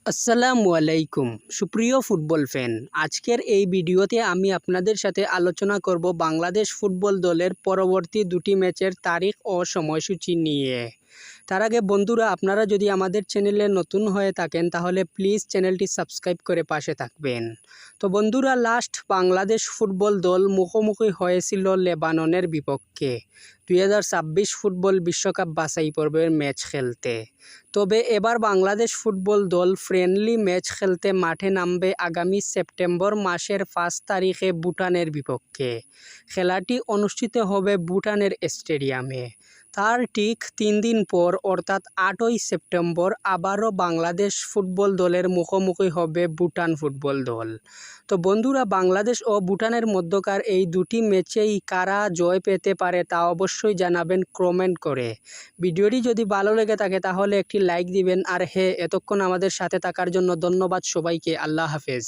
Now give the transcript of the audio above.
আসসালামু আলাইকুম সুপ্রিয় ফুটবল ফ্যান, আজকের এই ভিডিওতে আমি আপনাদের সাথে আলোচনা করব বাংলাদেশ ফুটবল দলের পরবর্তী দুটি ম্যাচের তারিখ ও সময়সূচি নিয়ে। তার আগে বন্ধুরা, আপনারা যদি আমাদের চ্যানেলে নতুন হয়ে থাকেন তাহলে প্লিজ চ্যানেলটি সাবস্ক্রাইব করে পাশে থাকবেন। তো বন্ধুরা, লাস্ট বাংলাদেশ ফুটবল দল মুখোমুখি হয়েছিল লেবাননের বিপক্ষে 2026 ফুটবল বিশ্বকাপ বাছাই পর্বের ম্যাচ খেলতে। তবে এবার বাংলাদেশ ফুটবল দল ফ্রেন্ডলি ম্যাচ খেলতে মাঠে নামবে আগামী সেপ্টেম্বর মাসের 5 তারিখে ভুটানের বিপক্ষে। খেলাটি অনুষ্ঠিত হবে ভুটানের স্টেডিয়ামে। তার ঠিক 3 দিন পর অর্থাৎ 8ই সেপ্টেম্বর আবারও বাংলাদেশ ফুটবল দলের মুখোমুখি হবে ভুটান ফুটবল দল। তো বন্ধুরা, বাংলাদেশ ও ভুটানের মধ্যকার এই দুটি ম্যাচেই কারা জয় পেতে পারে তা অবশ্যই জানাবেন কমেন্ট করে। ভিডিওটি যদি ভালো লেগে থাকে তাহলে একটি লাইক দিবেন। আর হ্যাঁ, এতক্ষণ আমাদের সাথে থাকার জন্য ধন্যবাদ সবাইকে। আল্লাহ হাফেজ।